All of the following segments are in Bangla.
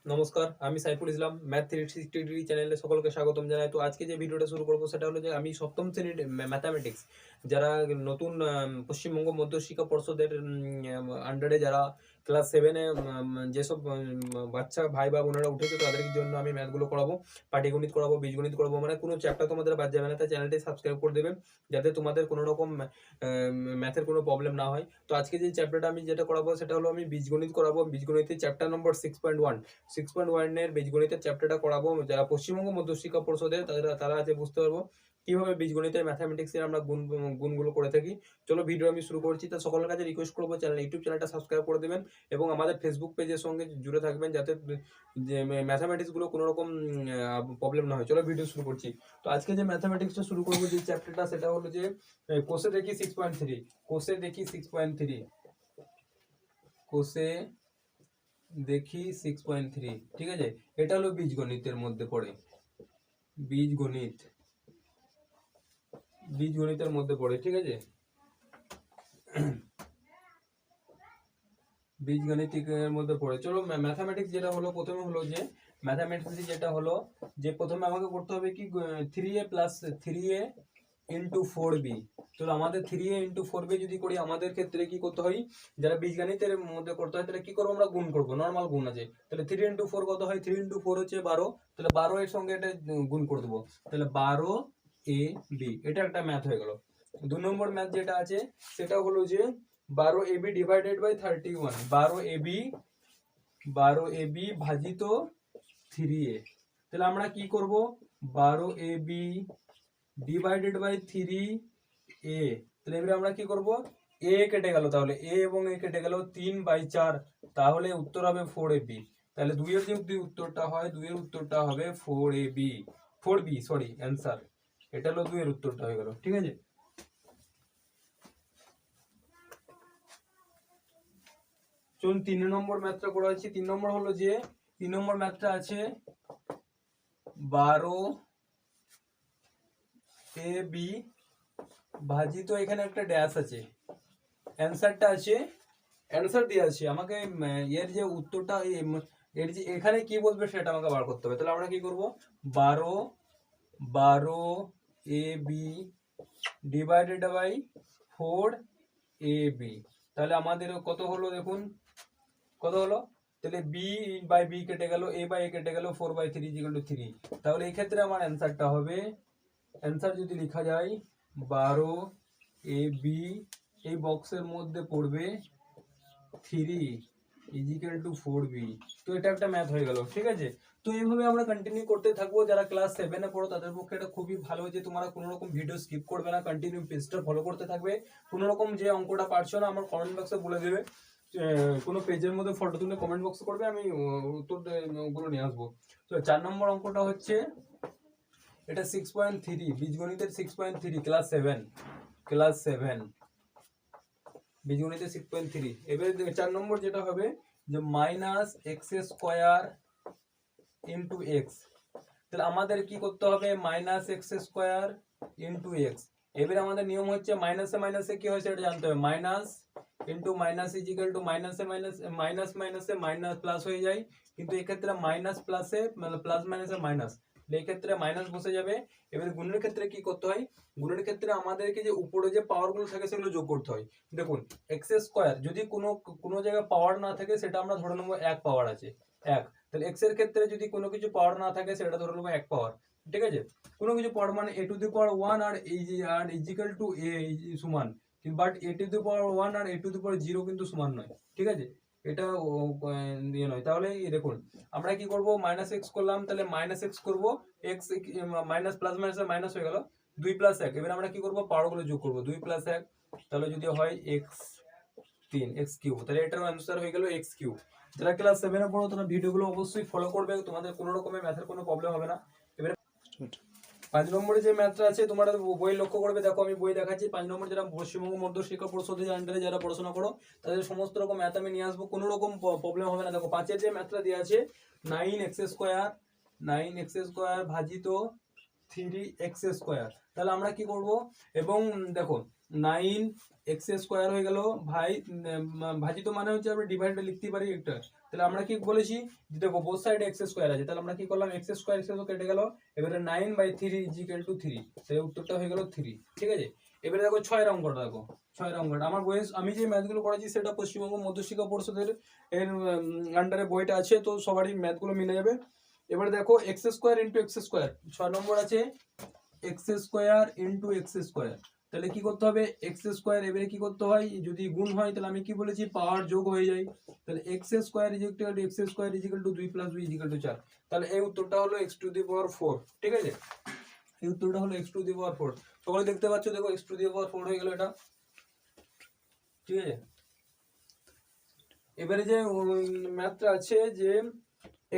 নমস্কার, আমি সাইফুল ইসলাম। ম্যাথ 360 ডিগ্রি চ্যানেলে সকলকে স্বাগতম জানাই। তো আজকে যে ভিডিওটা শুরু করব সেটা হলো যে আমি সপ্তম শ্রেণীর ম্যাথামেটিক্স যারা নতুন পশ্চিমবঙ্গ মধ্য শিক্ষা পর্ষদের আন্ডারে যারা ক্লাস 7-এ যেসব বাচ্চা ভাই বা বোনেরা উঠেছে তাদের জন্য আমি ম্যাথগুলো করাবো, পাটিগণিত করাবো, বীজগণিত করাবো, মানে কোনো চ্যাপ্টার তোমাদের বাদ যাবে না। তাই চ্যানেলটি সাবস্ক্রাইব করে দেবেন যাতে তোমাদের কোনো রকম ম্যাথের কোনো প্রবলেম না হয়। তো আজকে যে চ্যাপ্টারটা আমি যেটা করাবো সেটা হলো আমি বীজগণিত করাবো। বীজগণিতের চ্যাপ্টার নম্বর 6.1 বীজগণিতের চ্যাপ্টারটা করাবো। যারা পশ্চিমবঙ্গ মধ্য শিক্ষা পর্ষদের তারা আছে বুঝতে পারবো কিভাবে বীজগণিতের ম্যাথামেটিক্সের আমরা গুণগুলো করে থাকি। চলো ভিডিও আমি শুরু করছি। তো সকলের কাছে রিকোয়েস্ট করবো ইউটিউব চ্যানেলটা সাবস্ক্রাইব করে দেবেন এবং আমাদের ফেসবুক পেজের সঙ্গে জুড়ে থাকবেন যাতে যে ম্যাথামেটিক্সগুলো কোনো রকম প্রবলেম না হয়। চলো ভিডিও শুরু করছি। তো আজকে যে ম্যাথামেটিক্সটা শুরু করবো যে চ্যাপ্টারটা সেটা হলো যে কোষে দেখি 6.3 কোষে দেখি 6.3 কোষে দেখি 6.3 ঠিক আছে। এটা হলো বীজগণিতের মধ্যে পড়ে, বীজগণিতের মধ্যে পড়ে ঠিক আছে। বীজগণিতের মধ্যে পড়ে। চলো ম্যাথামেটিক্স যেটা হলো প্রথমে হলো যে ম্যাথামেটিক্স যেটা হলো যে প্রথমে আমাকে করতে হবে কি 3a plus 3a into 4b। তো আমাদের 3a ইন্টু 4b যদি করি আমাদের ক্ষেত্রে কি করতে হয়, যারা বীজগণিতের মধ্যে করতে হয় তাহলে কি করবো, আমরা গুণ করবো, নর্মাল গুণ আছে। তাহলে 3 ইন্টু 4 কত হয়, 3 ইন্টু 4 হচ্ছে 12। তাহলে 12 এর সঙ্গে এটা গুণ করে দেবো, তাহলে 12ab। এটা একটা ম্যাথ হয়ে গেল। 2 নম্বর ম্যাথ যেটা আছে সেটা হলো যে 12ab ডিভাইডেড বাই 31, 12ab ভাজিত 3a। তাহলে আমরা কি করব, 12ab ডিভাইডেড বাই 3a। তাহলে এবারে আমরা কি করব, a কেটে গেল, তাহলে a এবং a কেটে গেল, 3/4, তাহলে উত্তর হবে 4ab। তাহলে 2 এর যে উত্তরটা হয়, 2 এর উত্তরটা হবে 4ab, 4b সরি অ্যান্সার। এটা হলো 2 এর উত্তরটা হয়ে গেল ঠিক আছে। চলুন 3 নম্বর ম্যাথটা করা হচ্ছে। 3 নম্বর হলো যে 3 নম্বর ম্যাথটা আছে 12ab ভাজিত, এখানে একটা ড্যাশ আছে, অ্যান্সারটা আছে, অ্যান্সার দিয়ে আছে আমাকে এর যে উত্তরটা এর যে এখানে কি বলবে সেটা আমাকে বার করতে হবে। তাহলে আমরা কি করব, 12ab ডিভাইডেড বাই 4ab। তাহলে আমাদের কত হলো দেখুন, কত হলো, তাহলে b বাই b কেটে গেল, a বাই a কেটে গেল, 4/3 = 3। তাহলে এই ক্ষেত্রে আমার অ্যান্সারটা হবে, অ্যান্সার যদি লেখা যায় 12ab এই বক্সের মধ্যে পড়বে 3 = 4b। তো এটা একটা ম্যাথ হয়ে গেল ঠিক আছে। তো এইভাবে আমরা কন্টিনিউ করতে থাকবো। যারা ক্লাস 7-এ পড়ো তাদের পক্ষে এটা খুবই ভালো যে তোমরা কোনো রকম ভিডিও স্কিপ করবে না, কন্টিনিউ পেজটা ফলো করতে থাকবে। কোনো রকম যে অঙ্কটা পারছো না আমার কমেন্ট বক্সে বলে দেবে, কোনো পেজের মধ্যে ফটো তুলে কমেন্ট বক্সে করবে, আমি উত্তর গুলো নিয়ে আসবো। তো 4 নম্বর অঙ্কটা হচ্ছে এটা 6.3 বীজগণিতের 6.3 ক্লাস 7 বীজগণিতের 6.3। এবারে 4 নম্বর যেটা হবে যে -x² ইন্টু এক্স। তাহলে আমাদের কি করতে হবে, -x² ইন্টু এক্স। এবারে আমাদের নিয়ম হচ্ছে মাইনাসে মাইনাসে কি হয় সেটা জানতে হবে, minus into minus equal to মাইনাসে মাইনাস, মাইনাস মাইনাসে মাইনাস প্লাস হয়ে যায়, কিন্তু এক্ষেত্রে মাইনাস প্লাসে মানে প্লাস মাইনাসে মাইনাস, এই ক্ষেত্রে মাইনাস বসে যাবে। এবারে গুণের ক্ষেত্রে কি করতে হয়, গুণের ক্ষেত্রে আমাদেরকে যে উপরে যে পাওয়ার গুলো থাকে সেগুলো যোগ করতে হয়। দেখুন x² যদি কোনো জায়গায় পাওয়ার না থাকে সেটা আমরা ধরে নেবো 1 পাওয়ার আছে 1। তাহলে x এর ক্ষেত্রে যদি কোনো কিছু পাওয়ার না থাকে সেটা ধরে নেবো 1 পাওয়ার ঠিক আছে। কোনো কিছু পাওয়ার মানে a⁴ আর ইজিক্যাল টু a সমান, বাট a⁴ আর a⁴ কিন্তু সমান নয় ঠিক আছে। এটা দিয়ে নয়। তাহলে দেখুন আমরা কি করব, -x করলাম, তাহলে -x করব, x মাইনাস প্লাস মাইনাসে মাইনাস হয়ে গেল, 2 + 1। এবারে আমরা কি করব, পাওয়ার গুলো যোগ করব, 2 + 1, তাহলে যদি হয় x3 তাহলে এটার आंसर হয়ে গেল x3। যারা ক্লাস 7 এ পড়ো তারা ভিডিওগুলো অবশ্যই ফলো করবে, তোমাদের কোনো রকমের ম্যাথের কোনো প্রবলেম হবে না। এবারে 5 নম্বরে যে ম্যাথটা আছে তোমরা বই লক্ষ্য করবে, দেখো আমি বই দেখাচ্ছি। 5 নম্বর যারা পশ্চিমবঙ্গ মধ্য শিক্ষা পর্ষদের আন্ডারে যারা পড়াশোনা করো তাদের সমস্ত রকম ম্যাথ আমি নিয়ে আসবো, কোনো রকম প্রবলেম হবে না। দেখো 5 এর যে ম্যাথটা দেওয়া আছে 9x² ভাজিত 3x²। তাহলে আমরা কি করব, এবং দেখো 9x² হয়ে গেল ভাই ভাজিত মানে হচ্ছে আমরা ডিভাইড লিখতে পারি একটা, তাহলে আমরা কি বলেছি যে দেখো বোথ সাইডে এক্স স্কোয়ার আছে, তাহলে আমরা কি করলাম এক্স স্কোয়ার কেটে গেল, এবারে 9/3 ইজিক্যাল টু 3, তাহলে উত্তরটা হয়ে গেল 3। ঠিক আছে, এবারে দেখো 6 অঙ্কটা দেখো, 6 অঙ্কটা আমার বই, আমি যে ম্যাথগুলো করেছি সেটা পশ্চিমবঙ্গ মধ্যশিক্ষা পরিষদের এর আন্ডারে বইটা আছে, তো সবারই ম্যাথগুলো মিলে যাবে। এবারে দেখো x square into x square, 6 নম্বর আছে x square into x square, তাহলে কি করতে হবে এক্স স্কোয়ার, এবারে কি করতে হয় যদি গুণ হয় তাহলে আমি কি বলেছি পাওয়ার যোগ হয়ে যায়, তাহলে x square equal to 2 + 2 equal to 4, তাহলে এই উত্তরটা হলো x টু দি পাওয়ার 4। ঠিক আছে, এই উত্তরটা হলো x টু দি পাওয়ার 4, সকলে দেখতে পাচ্ছ দেখো x টু দি পাওয়ার 4 হয়ে গেল এটা। ঠিক আছে, এবারে যে ম্যাথটা আছে যে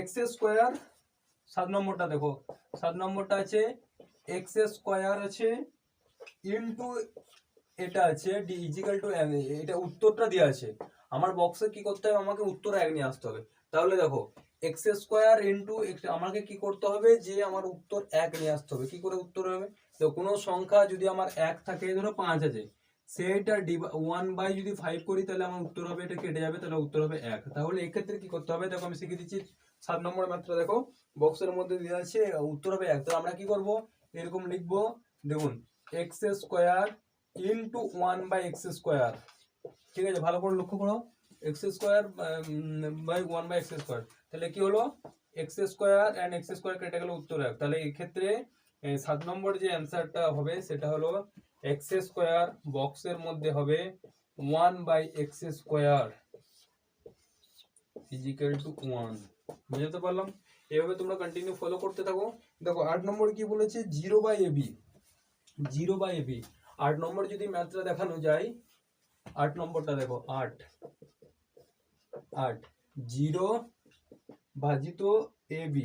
এক্স স্কোয়ার, 7 নম্বরটা দেখো, 7 নম্বরটা আছে এক্স স্কোয়ার আছে ইনটু এটা আছে ডি ইজিক্যাল টু, এটা উত্তরটা দেওয়া আছে আমার বক্সে, কি করতে হবে আমাকে উত্তর 1 নিয়ে আসতে হবে। তাহলে দেখো এক্স স্কোয়ার ইনটু আমাকে কি করতে হবে যে আমার উত্তর 1 নিয়ে আসতে হবে। কি করে উত্তর হবে, তো কোনো সংখ্যা যদি আমার 1 থাকে, ধরো 5 আছে, সেইটা 1 যদি 5 করি তাহলে আমার উত্তর হবে, এটা কেটে যাবে, তাহলে উত্তর হবে 1। তাহলে এই ক্ষেত্রে কি করতে হবে দেখো আমি শিখিয়ে দিচ্ছি, 7 নম্বর মাত্রা দেখো বক্সের মধ্যে দেওয়া আছে উত্তর হবে 1। তাহলে আমরা কি করব এরকম লিখবো, দেখুন x square into 1/x square. ঠিক আছে, ভালো করে লক্ষ্য করো, x square by 1/x square, তাহলে কি হলো x square and x square কেটে গেল, উত্তর 1। তাহলে এই ক্ষেত্রে 7 নম্বর যে অ্যান্সারটা হবে সেটা হলো এক্স স্কোয়ার বক্সের মধ্যে হবে 1/x স্কোয়ার ইজিক্যাল টু 1। বুঝতে পারলাম, এভাবে তোমরা কন্টিনিউ ফলো করতে থাকো। দেখো 8 নম্বর কি বলেছে 0/ab, 0/ab 8 নম্বর যদি ম্যাথটা দেখানো যায়, 8 নম্বরটা দেখো 8 0 ভাজিত ab,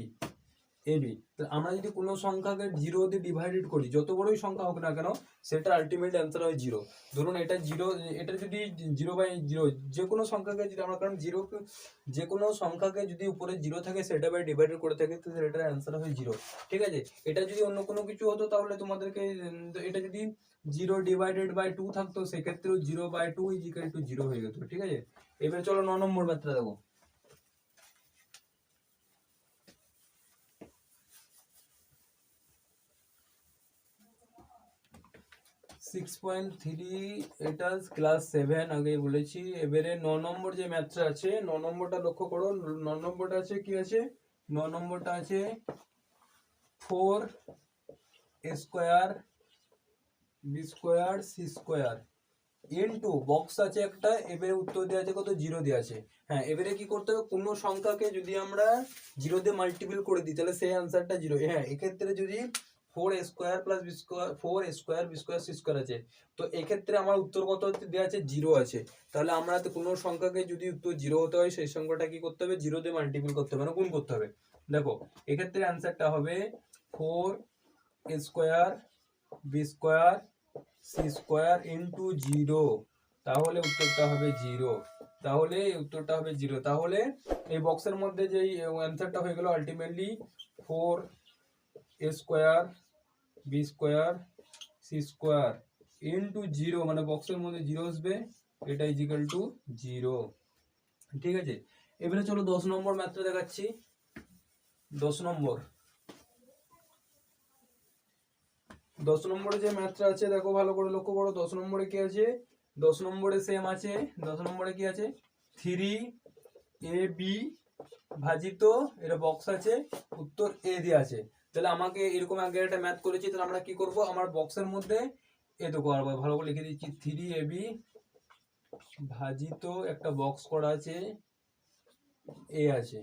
তো আমরা যদি কোনো সংখ্যাকে 0 দিয়ে ডিভাইডেড করি, যত বড়ই সংখ্যা হোক না কেন সেটা আলটিমেট অ্যান্সার হয় 0। ধরুন এটা 0, এটা যদি 0/0 যে কোনো সংখ্যাকে যদি আমরা, কারণ 0 যে কোনো সংখ্যাকে যদি উপরে 0 থাকে সেটা বাই ডিভাইডেড করে থাকে, তো এটার অ্যান্সার হয় 0। ঠিক আছে, এটা যদি অন্য কোনো কিছু হতো তাহলে তোমাদেরকে, এটা যদি 0/2 থাকতো সেক্ষেত্রেও 0/2 ইজিক্যাল টু 0 হয়ে যেত। ঠিক আছে, এবার চলো 9 নম্বর ম্যাথটা দেখো। 6.3, এটা ক্লাস 7 আগে বলেছি। এবারে 9 নম্বর যে ম্যাথটা আছে, 9 নম্বরটা লক্ষ্য করো, 9 নম্বরটা আছে কি আছে, 9 নম্বরটা আছে 4 square B square C square into box আছে একটা, এবারে উত্তর দেওয়া আছে কত 0 দেওয়া আছে। হ্যাঁ, এবারে কি করতে হবে কোনো সংখ্যাকে যদি আমরা 0 দিয়ে মাল্টিপল করে দিই তাহলে সেই আনসারটা 0। হ্যাঁ, এক্ষেত্রে যদি 4 square plus B square, 4 square B square C square আছে, তো এক্ষেত্রে আমার উত্তর কত দেওয়া আছে 0 আছে। তাহলে আমরা তো কোনো সংখ্যাকে যদি উত্তর 0 হতে হয় সেই সংখ্যাটা কি করতে হবে 0 দিয়ে মাল্টিপল করতে হবে, মানে গুণ করতে হবে। দেখো এক্ষেত্রে আনসারটা হবে 4 square B square C square into 0, তাহলে উত্তরটা হবে 0। তাহলে উত্তরটা হবে 0। তাহলে এই বক্সের মধ্যে যেই অ্যান্সারটা হয়ে গেল ultimately 4 square B square C square into 0, মানে বক্সের মধ্যে 0 আসবে, এটা ইজিক্যাল টু 0। ঠিক আছে, এবারে চলো 10 নম্বর ম্যাথটা দেখাচ্ছি। 10 নম্বর, 10 নম্বরে যে ম্যাথটা আছে দেখো ভালো করে লক্ষ্য করো, 10 নম্বরে কি আছে, 10 নম্বরে সেম আছে, 10 নম্বরে কি আছে 3ab ভাজিত, এটা বক্স আছে, উত্তর এ দিয়ে আছে। তাহলে আমাকে এরকম আগে একটা ম্যাথ করেছি, তাহলে আমরা কি করব আমার বক্সের মধ্যে এ দেখো আর ভালো করে লিখে দিচ্ছি 3ab ভাজিত একটা বক্স করা আছে এ আছে,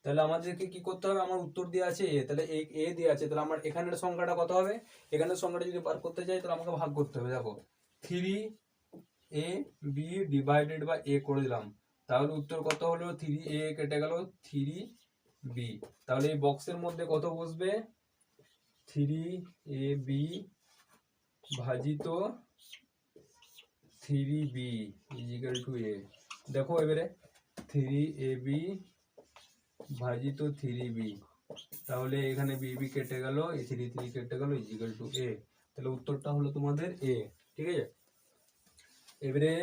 তাহলে আমাদেরকে কি করতে হবে আমার উত্তর দিয়ে আছে এ, তাহলে এ দিয়ে আছে, তাহলে আমার এখানের সংখ্যাটা কত হবে, এখানের সংখ্যাটা যদি বার করতে চাই তাহলে আমাকে ভাগ করতে হবে। দেখো 3ab ডিভাইডেড বাই এ করে দিলাম, তাহলে উত্তর কত হলো 3a কেটে গেল 3b, তাহলে এই বক্সের মধ্যে কত বসবে 3ab ভাজিত 3b ইজিক্যাল টু a। দেখো এবারে 3ab ভাজিত 3b, তাহলে এখানে বি কেটে গেল, এই 3 কেটে গেল ইজিক্যাল টু a, তাহলে উত্তরটা হলো তোমাদের a। ঠিক আছে, এবারে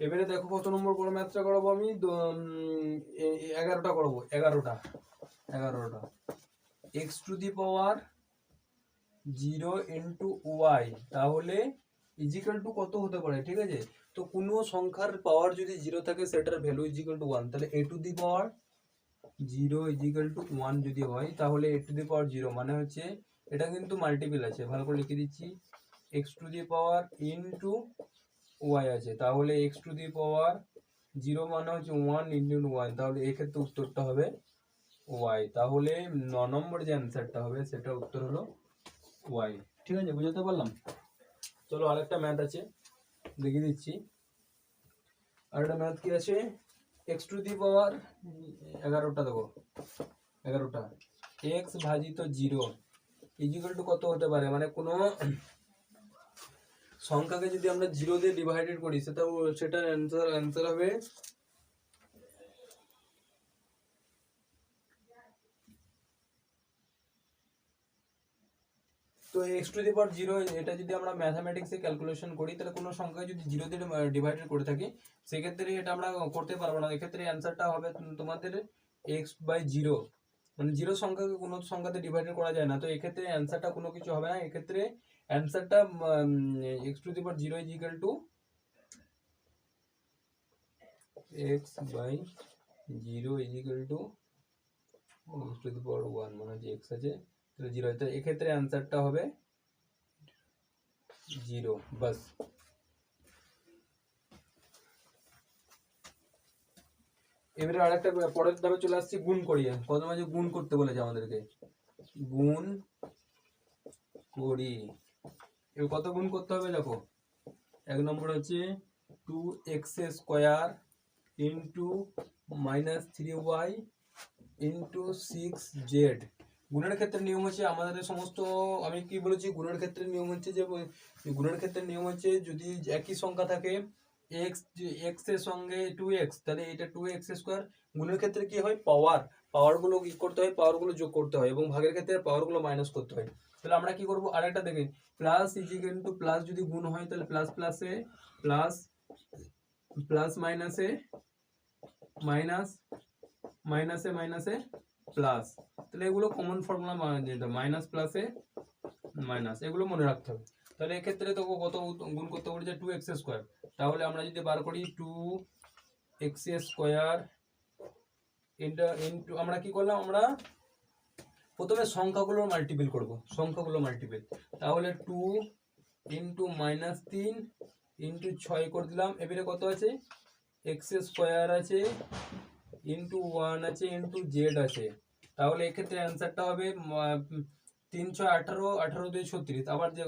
এবারে দেখো কত নম্বর করে ম্যাথটা করাবো আমি 11টা করাবো, 11টা x to the power 0 into y, তাহলে ইজিক্যাল টু কত হতে পারে, ঠিক আছে। তো কোনো সংখ্যার পাওয়ার যদি 0 থাকে সেটার ভ্যালু ইজিক্যাল টু 1, তাহলে a to the power 0 equal to 1 যদি হয় তাহলে এ টু দি পাওয়ার 0 মানে হচ্ছে এটা কিন্তু মাল্টিপল আছে, ভালো করে লিখে দিচ্ছি, x to the power into y আছে, তাহলে এক্স টু দি পাওয়ার 0 মানে হচ্ছে 1 ইন্টু 1, তাহলে এক্ষেত্রে উত্তরটা হবে ওয়াই। তাহলে 9 নম্বর যে অ্যান্সারটা হবে সেটা উত্তর হলো ওয়াই। ঠিক আছে, বুঝতে পারলাম। চলো আরেকটা ম্যাথ আছে দেখিয়ে দিচ্ছি। আরেকটা ম্যাথ কি আছে, এক্স টু দি পাওয়ার 11টা, দেখো 11টা এক্স ভাজিত 0 ইজিক্যাল টু কত হতে পারে, মানে কোনো সংখ্যাকে যদি আমরা 0 দিয়ে ডিভাইডেড করি সেটার অ্যান্সার হবে তো এক্স টু দি পাওয়ার 0, এটা যদি আমরা ম্যাথামেটিক্সে ক্যালকুলেশন করি তাহলে কোনো সংখ্যাকে যদি 0 দিয়ে ডিভাইডেড করে থাকি সেক্ষেত্রে এটা আমরা করতে পারবো না, এক্ষেত্রে অ্যান্সারটা হবে তোমাদের এক্স বাই 0, মানে 0 সংখ্যাকে কোনো সংখ্যাতে ডিভাইডেড করা যায় না, তো এক্ষেত্রে অ্যান্সারটা কোনো কিছু হবে না, এক্ষেত্রে অ্যান্সারটা x to the power 0 is equal to x by 0 is equal to x to the power 1, মানে যে এক্স আছে 0, তো এক্ষেত্রে অ্যান্সারটা হবে 0, বাস। এবারে আরেকটা পরের ধাপে চলে আসছি, গুণ করিয়ে। কত মাঝে গুণ করতে বলেছে আমাদেরকে, গুণ করি। এবার কত গুণ করতে হবে দেখো, 1 নম্বর হচ্ছে 2x square into -3y into 6z। গুণের ক্ষেত্রে নিয়ম হচ্ছে আমাদের সমস্ত, আমি কি বলেছি, গুণের ক্ষেত্রে নিয়ম হচ্ছে যে যদি একই সংখ্যা থাকে এক্স এর সঙ্গে 2x, তাহলে এটা 2x স্কোয়ার। গুণের ক্ষেত্রে কি হয়, পাওয়ারগুলো কি করতে হয়, পাওয়ারগুলো যোগ করতে হয়, এবং ভাগের ক্ষেত্রে পাওয়ারগুলো মাইনাস করতে হয়। তাহলে আমরা কি করব, আরেকটা দেখি, প্লাস ইজিক্যাল টু প্লাস যদি গুণ হয় তাহলে প্লাস প্লাসে প্লাস, প্লাস মাইনাসে মাইনাস, মাইনাসে মাইনাসে প্লাস, তাহলে এগুলো কমন ফর্মুলা মাইনাস প্লাসে মাইনাস, এগুলো মনে রাখতে হবে। তাহলে এক্ষেত্রে তো কত গুণ করতে পারি, যে 2x স্কোয়ার, তাহলে আমরা যদি বার করি 2x স্কোয়ার ইন্টু, আমরা কি করলাম, আমরা প্রথমে সংখ্যাগুলো মাল্টিপল করব, তাহলে 2 ইন্টু -3 ইন্টু 6 করে দিলাম, এবারে কত আছে, এক্স স্কোয়ার আছে ইন্টু 1 আছে ইন্টু জেড আছে, তাহলে এক্ষেত্রে অ্যান্সারটা হবে 3 6 18, 18 2 36, আবার যে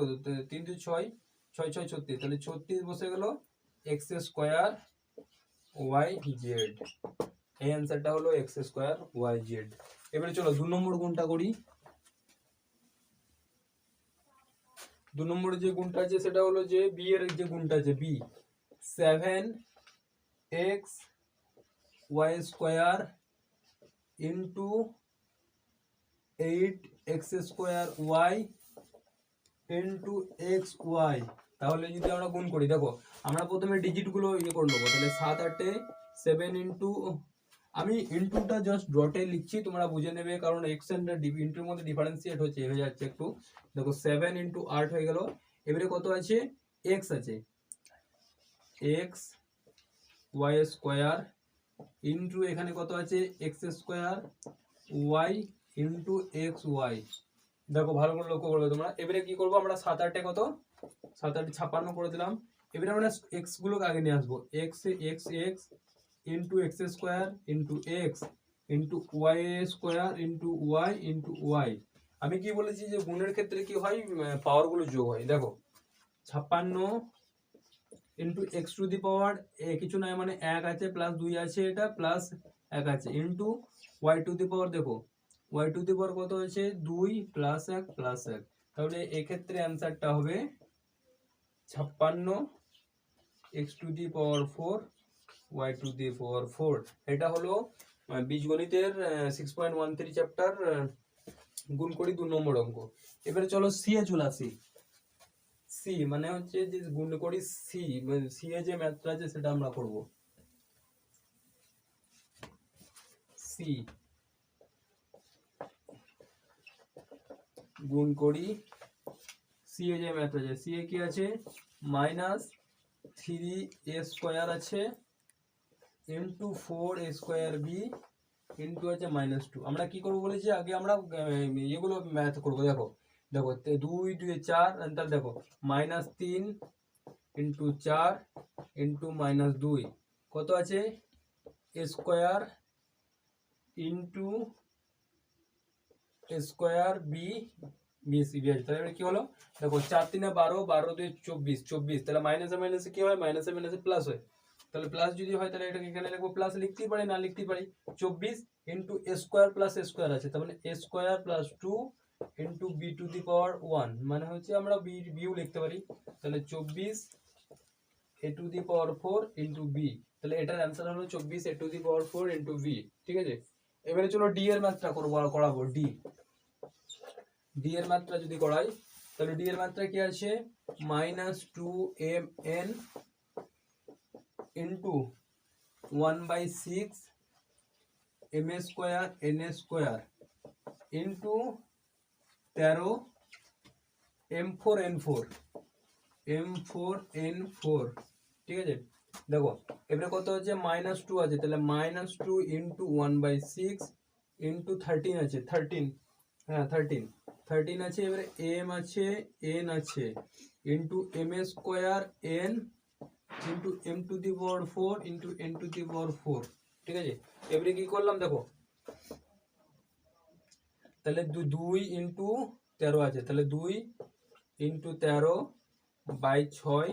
3 2 6 6 6 36, তাহলে 36 বসে গেল, এক্স স্কোয়ার ওয়াই জেড, এই অ্যান্সারটা হলো এক্স স্কোয়ার ওয়াই জেড। এবারে চলো 2 নম্বর গুণটা করি। 2 নম্বরে যে গুণটা আছে সেটা হলো যে বি এর যে গুণটা আছে, B 7x y square into 8x square y into x y, তাহলে যদি আমরা গুণ করি, দেখো আমরা প্রথমে ডিজিটগুলো করে নেবো, তাহলে 7 8 7 ইন্টু, আমি ইন্টুটা জাস্ট ডটে লিখছি, তোমরা বুঝে নেবে, কারণ এক্স এন্ড ইন্টুর মধ্যে ডিফারেন্সিয়েট হয়ে যাচ্ছে একটু। দেখো 7 ইন্টু 8 হয়ে গেল, এবারে কত আছে, এক্স আছে, এক্স ওয়াই স্কোয়ার ইন্টু এখানে কত আছে, x square y into x y. দেখো ভালো করে লক্ষ্য করবে তোমরা, এবারে কি করবো আমরা, 7 8 কত, 7 8 56 করে দিলাম, এবারে আমরা এক্স গুলোকে আগে নিয়ে আসবো, x x x into x square into x into y square into y. আমি কি বলেছি যে গুণের ক্ষেত্রে কি হয়, পাওয়ারগুলো যোগ হয়। দেখো 56 ইন্টু এক্স টু দি পাওয়ার কিছু নয়, মানে 1 আছে প্লাস 2 আছে, এটা প্লাস 1 আছে ইন্টু ওয়াই টু দি পাওয়ার, দেখো ওয়াই টু দি পাওয়ার কত আছে, 2 প্লাস 1 প্লাস 1, তাহলে এক্ষেত্রে অ্যান্সারটা হবে 56 x to the power 4 y to the power 4। এটা হলো বীজগণিতের 6.13 চ্যাপ্টার গুণ করি 2 নম্বর অঙ্ক। এবারে চলো সি এ চলে আসি। সি মানে হচ্ছে যে গুণ করি সি, সি এ যে ম্যাথটা আছে সেটা আমরা করব। সি গুণ করি সি এ যে ম্যাথ আছে, সি এ কি আছে মাইনাস 3a² আছে ইন্টু 4a² বি ইন্টু আছে -2। আমরা কি করবো বলেছি আগে, আমরা এগুলো ম্যাথ করবো। দেখো দেখো 2 2 4, তাহলে দেখো -3 ইন্টু 4 ইন্টু -2 কত আছে a² into a² B B C B আছে। তাহলে কি হলো দেখো 4 3 12, 12 2 24, 24 তাহলে মাইনাসে মাইনাসে কি হয়, মাইনাসে মাইনাসে প্লাস হয়। তাহলে প্লাস যদি হয় তাহলে এটাকে এখানে লিখবো প্লাস, লিখতেই পারি না লিখতেই পারি। 24 ইন্টু a² প্লাস a² আছে, তার মানে a² plus 2 into b to the power 1, মানে হচ্ছে আমরা বিও লিখতে পারি। তাহলে 24 a to the power 4 into B, তাহলে এটার অ্যান্সার হলো 24 a to the power 4 into B. ঠিক আছে, এবারে চলো ডি এর ম্যাথটা করাবো। ডি এর ম্যাথটা যদি করাই তাহলে ডি এর ম্যাথটা কি আছে -2mn into 1/6 m² n² into 13 m4 n4 ঠিক আছে। দেখো এবারে কত হচ্ছে -2 আছে, তাহলে -2 ইন্টু 1/6 ইন্টু 13 আছে 13, হ্যাঁ 13 আছে। এবারে m আছে n আছে into m² n into m to the power 4 into n to the power 4। ঠিক আছে, এবারে কি করলাম দেখো, তাহলে 2 ইন্টু 13 আছে, তাহলে 2 ইন্টু 13/6।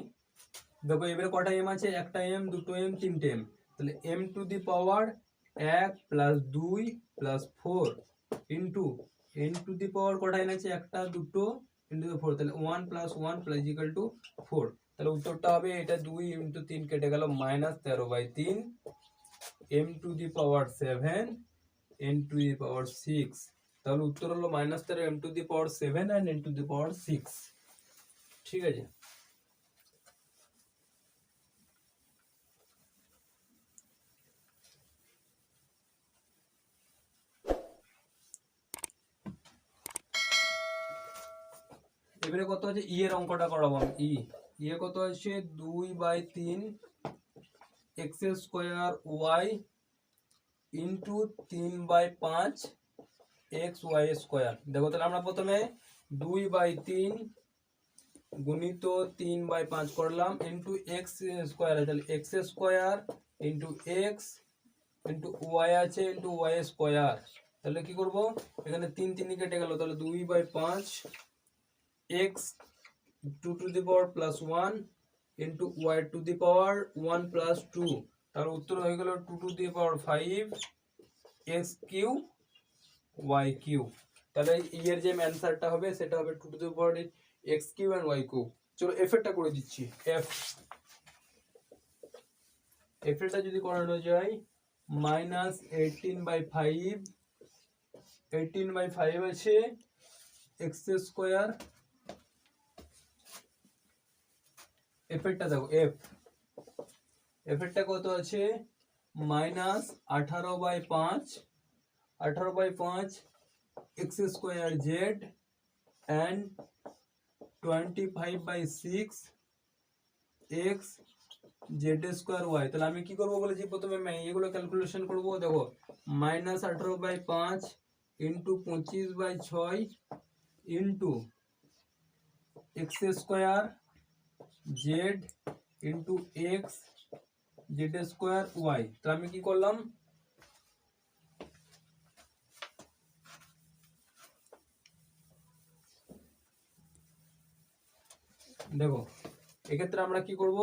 দেখো এবারে কটা এম আছে, একটা এম, দুটো এম, তিনটে এম, তাহলে m to the power 1 plus 2 plus 4 into n to the power কটা এন আছে, একটা দুটো ইন্টু 4, তাহলে 1 প্লাস 1 প্লাস ইকুয়াল টু 4। তাহলে উত্তরটা হবে এটা 2 ইন্টু 3 কেটে গেল -13/3 m to the power 7 n to the power 6। তাহলে উত্তর হলো -13 m to the power 7 and n to the power 6। ঠিক আছে, এবারে কত আছে ই এর অঙ্কটা করাবো আমি। ই এ কত আছে 2/3 x² y ইন্টু 3/5 xy²। দেখো তাহলে আমরা প্রথমে 2/3 গুণিত 3/5 করলাম ইন্টু x² তাহলে x² into x into y আছে ইন্টু y²। তাহলে কি করব, এখানে 3 3 কেটে গেল, তাহলে 2/5 x two the power plus 1 into y two the power 1 plus 2। তার উত্তর হয়ে গেল 2 two the power 5 x³ y³। তাহলে এর যে অ্যানসারটা হবে সেটা হবে 2 two the power x³ and y³। চলো এফেক্টটা করে দিচ্ছি। এফেক্টটা যদি করানো যায় -18/5 আছে x²। এফেক্টটা দেখো এফেক্টটা কত আছে -18/5 x² z and 25/6 x z²y। তাহলে আমি কি করব বলেছি, প্রথমে এগুলো ক্যালকুলেশন করব। দেখো -18/5 into 25/6 into x² z into x z²y। তাহলে আমি কি করলাম, দেখো এক্ষেত্রে আমরা কি করব,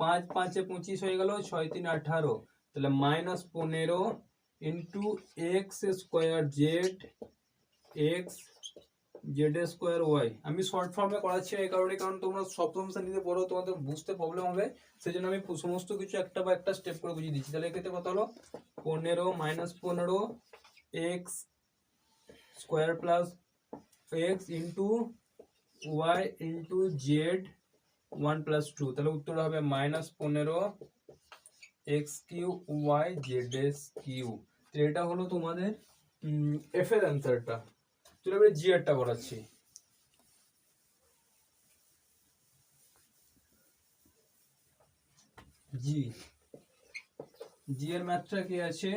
5 5 এ 25 হয়ে গেল, 6 3 18, তাহলে -15 into x² z x z²y। আমি শর্ট ফর্মে করাচ্ছি এই কারণে, কারণ তোমরা সপ্তম শ্রেণীতে পড়ো, তোমাদের বুঝতে প্রবলেম হবে, সেজন্য আমি সমস্ত কিছু একটা বা একটা স্টেপ করে বুঝিয়ে দিচ্ছি। তাহলে এক্ষেত্রে কত হলো 15 -15 x² plus x into y into z 1 plus 2, তাহলে উত্তর হবে -15 x q y z s q. তো এটা হলো তোমাদের এফ এর অ্যান্সারটা। চলো এবারে জি এরটা করাচ্ছি। জি জি এর ম্যাথটা কি আছে,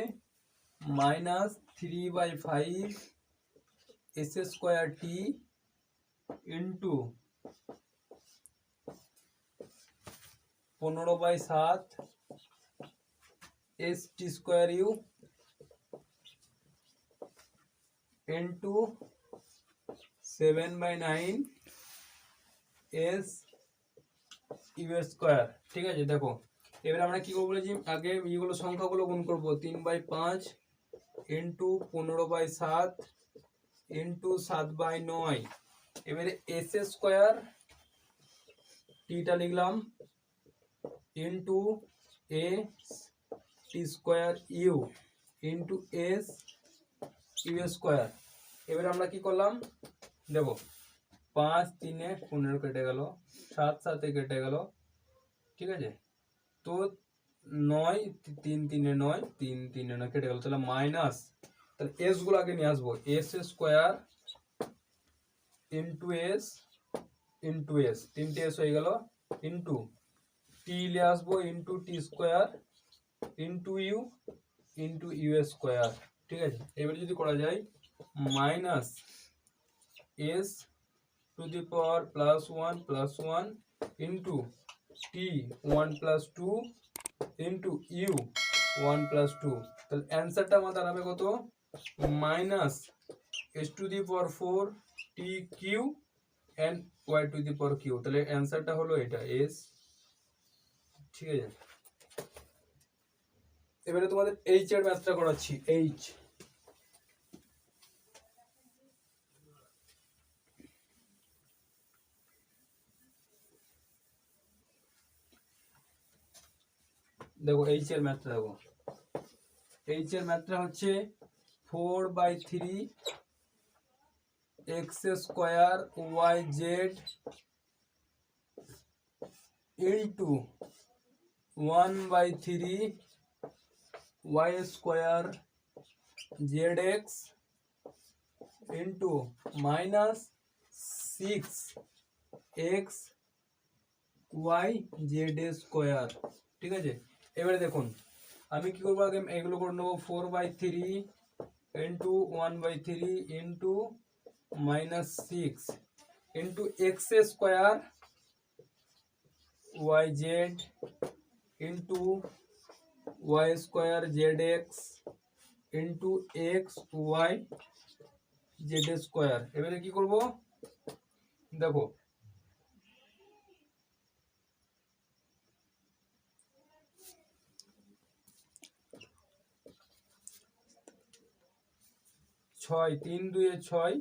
-3/5 s square t into 15/7 s t square u into 7/9 s u square. ঠিক আছে, দেখো এবার আমরা কি করবো বলেছি, আগে এইগুলো সংখ্যাগুলো গুণ করবো। 3/5 ইন্টু 15/7 ইন্টু 7/9। এবারে এস স্কোয়ার টিটা লিখলাম into a t square u into s u square. এবারে আমরা কি করলাম, দেখো 5 3 15 কেটে গেল, 7 7 কেটে গেল, ঠিক আছে। তো 9 3 3 9 3 3 9 কেটে গেল, তাহলে মাইনাস, তাহলে এস গুলো আগে নিয়ে আসবো, s square into s into s, 3টে এস হয়ে গেল, ইন্টু টি নিয়ে আসবো into t square into u square. ঠিক আছে, এবারে যদি করা যায় minus s to the power +1 into t 1 + 2 into u 1 + 2। তাহলে অ্যান্সারটা আমার দাঁড়াবে কত, minus s to the power 4 t q and y to the power q. তাহলে অ্যান্সারটা হলো এটা এস। ঠিক আছে, এবারে তোমাদের এইচ এর ম্যাথটা করাচ্ছি। এইচ, দেখো এইচ এর ম্যাথটা দেখো, এইচ এর ম্যাথটা হচ্ছে 4/3 x square y z into 1/3 y square z x into -6 x y z square. ঠিক আছে, এবারে দেখুন আমি কি করবো, আগে এগুলো করে নেবো। 4/3 into 1/3 into -6 into x square y z into y square z x into x y z square. এবারে কি করব, দেখো 6 3 2 6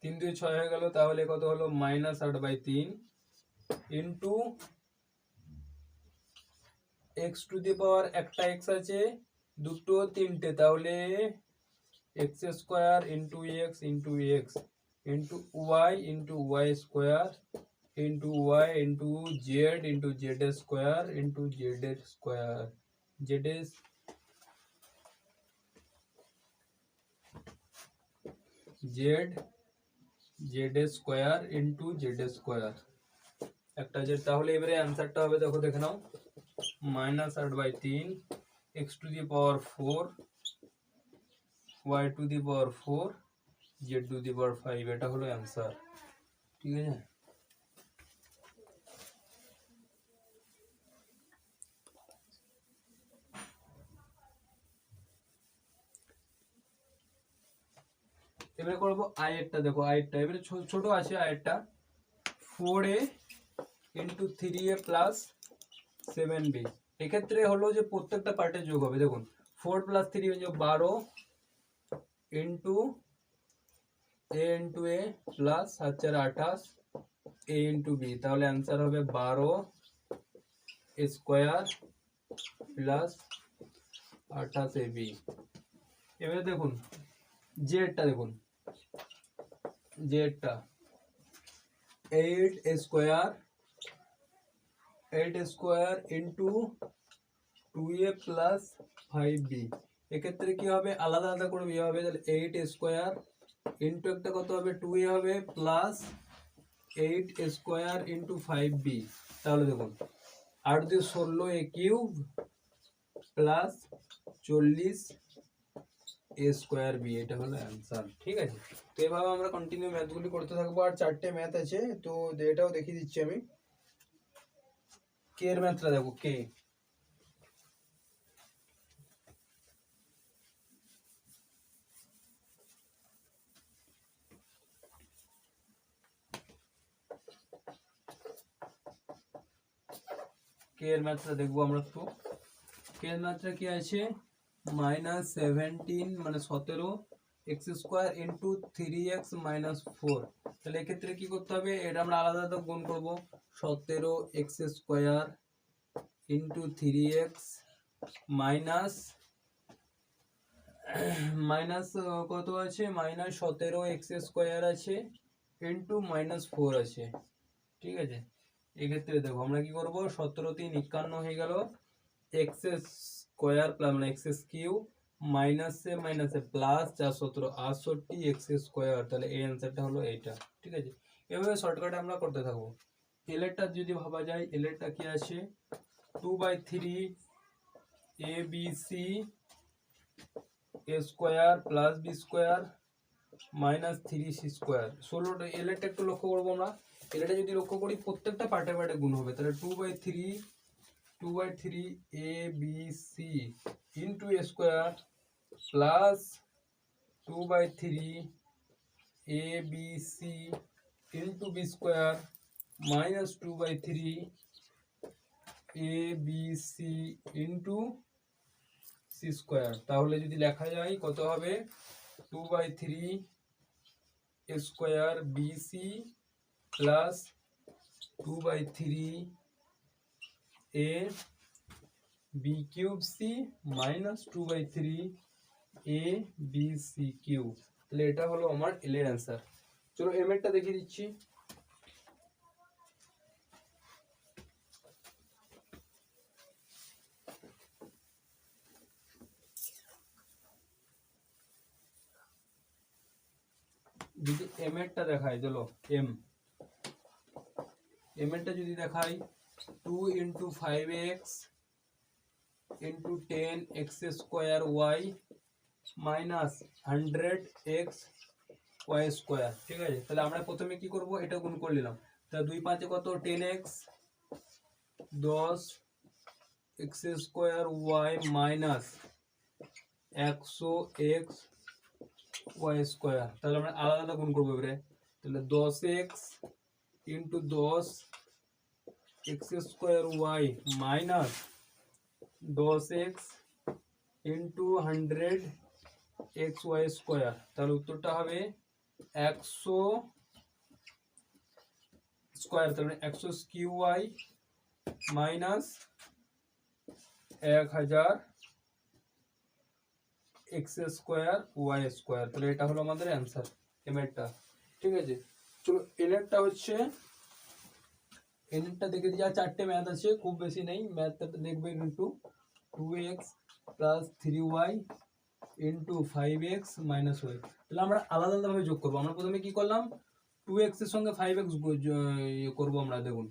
3 2 6 হয়ে গেল, তাহলে কত হলো -8/3 into x to the power একটা এক্স আছে, দুটো তিনটে, তাহলে x square into x into y square into y into z square into z square z square into z square একটা জেড। তাহলে এবারে অ্যান্সারটা হবে, দেখো দেখে নাও, -8/3 x to the power 4 y to the power 4 z to the power 5। এটা হলো অ্যান্সার। ঠিক আছে, এবারে করবো আয়েরটা। দেখো আয়েরটা এবারে ছোট আছে, আয়েরটা 4a into 3a plus 7b। এক্ষেত্রে হলো যে প্রত্যেকটা পার্টে যোগ হবে। দেখুন 4 + 3 হচ্ছে 12 into a into a plus 7 4 28 a into b। তাহলে অ্যান্সার হবে 12 স্কোয়ার প্লাস 28 ab। এবারে দেখুন জেডটা, দেখুন জেডটা 8 square into 2a plus 5b। এক্ষেত্রে কি হবে, আলাদা আলাদা করে বিয়ে হবে। তাহলে 8 স্কোয়ার ইন্টু একটা কত হবে 2a হবে প্লাস 8 স্কোয়ার ইন্টু 5b। তাহলে দেখুন 8 দিয়ে 16 a cube plus 40 a square b, এটা হলো অ্যান্সার। ঠিক আছে, তো এভাবে আমরা কন্টিনিউ ম্যাথগুলি করতে থাকবো। আর 4টে ম্যাথ আছে, তো এটাও দেখিয়ে দিচ্ছি আমি। কে এর ম্যাথটা দেখো, কে কে এর ম্যাথটা দেখবো আমরা একটু। কে এর ম্যাথটা কি আছে, -17 মানে 17 x square into 3x minus 4। তাহলে এক্ষেত্রে কি করতে হবে, এটা আমরা আলাদা আলাদা গুণ করবো। 17 x square into 3x minus কত আছে, -17 এক্স স্কোয়ার আছে ইন্টু -4 আছে। ঠিক আছে, এক্ষেত্রে দেখো আমরা কি করবো, 17 3 51 হয়ে গেল, এক্স স্কোয়ার প্লাস মানে এক্স কিউ মাইনাসে মাইনাসে প্লাস 4 17 68 এক্স স্কোয়ার। তাহলে এই অ্যান্সারটা হলো এইটা। ঠিক আছে, এভাবে শর্টকাটে আমরা করতে থাকবো। এলেরটা যদি ভাবা যায়, এলেরটা কি আছে, 2/3 a b c a square plus B square minus 3c square. 16টা এলেরটা একটু লক্ষ্য করবো আমরা। এলেরটা যদি লক্ষ্য করি প্রত্যেকটা পার্টে পার্টে গুণ হবে। তাহলে 2/3 a b c into a square plus 2/3 a b c into b square minus 2/3 a b c into c square. তাহলে যদি লেখা যায় কত হবে, 2/3 square b c plus 2/3 a b cube c minus 2/3 a b c cube. তাহলে এটা হলো আমার এল এর অ্যান্সার। চলো এম এরটা দেখিয়ে দিচ্ছি। যদি এম এরটা দেখায়, চলো এম এরটা যদি দেখাই 2 into 5x into 10x square y minus 100x y square. ঠিক আছে, তাহলে আমরা প্রথমে কি করব, এটা গুণ করে নিলাম। তাহলে 2 5 কত, 10x 10x square y minus 100x y square. তাহলে আমরা আলাদা আলাদা গুণ করবো এবারে। তাহলে 10x into 10x square y minus 10x into 100x y square. তাহলে উত্তরটা হবে 100 স্কোয়ার, তাহলে 100 q y minus 1000 x square y square. তাহলে এটা হলো আমাদের অ্যান্সার এমএরটা। ঠিক আছে, চলো এলএরটা হচ্ছে, এলএরটা দেখে দিই। আর 4টে ম্যাথ আছে, খুব বেশি নেই। ম্যাথটা দেখবে কিন্তু 2x plus 3y into 5x minus Y. তাহলে আমরা আলাদা আলাদাভাবে যোগ করবো। আমরা প্রথমে কি করলাম, 2x এর সঙ্গে 5x করবো আমরা। দেখুন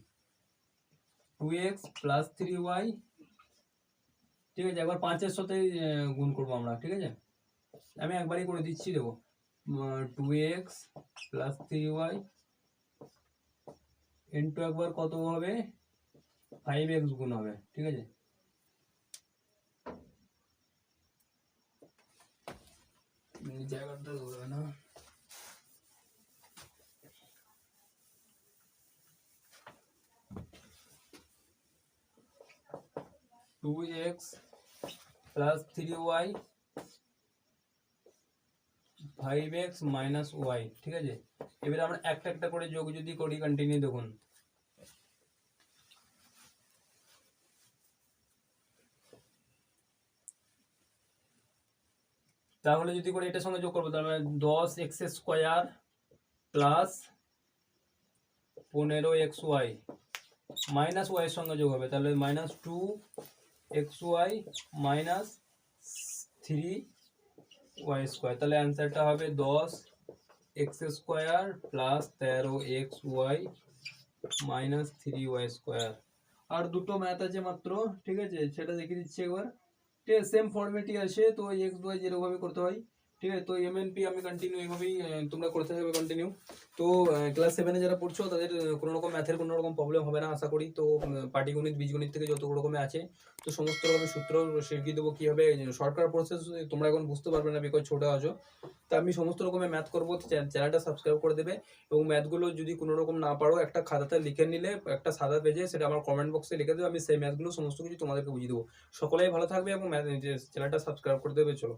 2x প্লাস 3y, ঠিক আছে, একবার 5-এর সাথে গুণ করবো আমরা। ঠিক আছে, আমি একবারই করে দিচ্ছি। দেখো 2x প্লাস 3y ইন্টু একবার কত হবে, 5x গুণ হবে। ঠিক আছে, জায়গাটা ধরবে না। Two x plus 3y 5x minus y. ঠিক আছে, এবারে আমরা একটা একটা করে যোগ যদি করি কন্টিনিউ, দেখুন তাহলে যদি করে এটার সঙ্গে যোগ করবো, তাহলে 10x square plus 15xy minus Y এর সঙ্গে যোগ হবে, তাহলে minus 2xy minus 3y square. তাহলে অ্যান্সারটা হবে 10x square plus 13xy minus 3y square. আর দুটো ম্যাথ আছে মাত্র, ঠিক আছে, সেটা দেখিয়ে দিচ্ছি একবার। ঠিক আছে, সেম ফর্মেটই আছে, তো এক্স ওয়াই যেরকমভাবে করতে হয়, ঠিক আছে। তো এমএনপি আমি কন্টিনিউ এইভাবেই তোমরা করতে থাকবে কন্টিনিউ। তো ক্লাস 7-এ যারা পড়ছো তাদের কোনো রকম ম্যাথের কোনো রকম প্রবলেম হবে না আশা করি। তো পাটিগণিত বীজগণিত থেকে যত রকমের আছে তো সমস্ত রকমের সূত্র শিখিয়ে দেবো কীভাবে শর্টকাট প্রসেস, তোমরা এখন বুঝতে পারবে না বিকজ ছোটো আছো। তা আমি সমস্ত রকমের ম্যাথ করবো, চ্যানেলটা সাবস্ক্রাইব করে দেবে। এবং ম্যাথগুলো যদি কোনো রকম না পারো একটা খাতাতে লিখে নিলে একটা সাদা পেজে সেটা আমার কমেন্ট বক্সে লিখে দেবে, আমি সেই ম্যাথগুলো সমস্ত কিছু তোমাদেরকে বুঝিয়ে দেবো। সকলেই ভালো থাকবে এবং চ্যানেলটা সাবস্ক্রাইব করে দেবে। চলো।